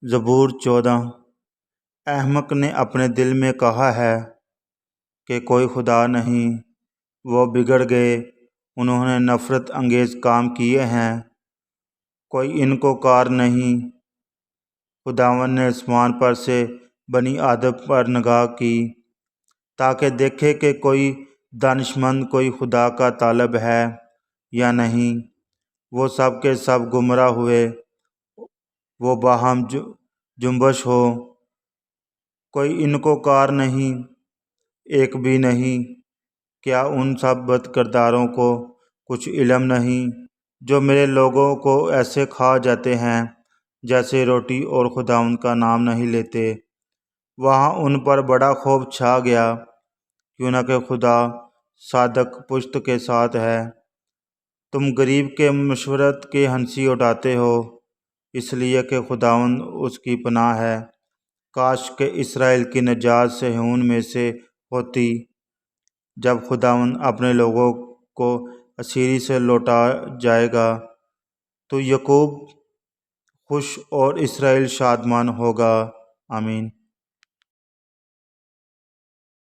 زبور 14۔ احمق نے اپنے دل میں کہا ہے کہ کوئی خدا نہیں، وہ بگڑ گئے، انہوں نے نفرت انگیز کام کیے ہیں، کوئی ان کو کار نہیں۔ خداوند نے آسمان پر سے بنی آدم پر نگاہ کی تاکہ دیکھے کہ کوئی دانشمند، کوئی خدا کا طالب ہے یا نہیں۔ وہ سب کے سب گمراہ ہوئے، وہ باہم جنبش ہو، کوئی ان کو کار نہیں، ایک بھی نہیں۔ کیا ان سب بد کرداروں کو کچھ علم نہیں، جو میرے لوگوں کو ایسے کھا جاتے ہیں جیسے روٹی، اور خداوند کا نام نہیں لیتے؟ وہاں ان پر بڑا خوف چھا گیا، کیوں نہ کہ خدا صادق پشت کے ساتھ ہے۔ تم غریب کے مشورت کی ہنسی اٹھاتے ہو، اس لیے کہ خداوند اس کی پناہ ہے۔ کاش کہ اسرائیل کی نجات صہیون میں سے ہوتی، جب خداوند اپنے لوگوں کو اسیری سے لوٹا جائے گا تو یعقوب خوش اور اسرائیل شادمان ہوگا۔ آمین۔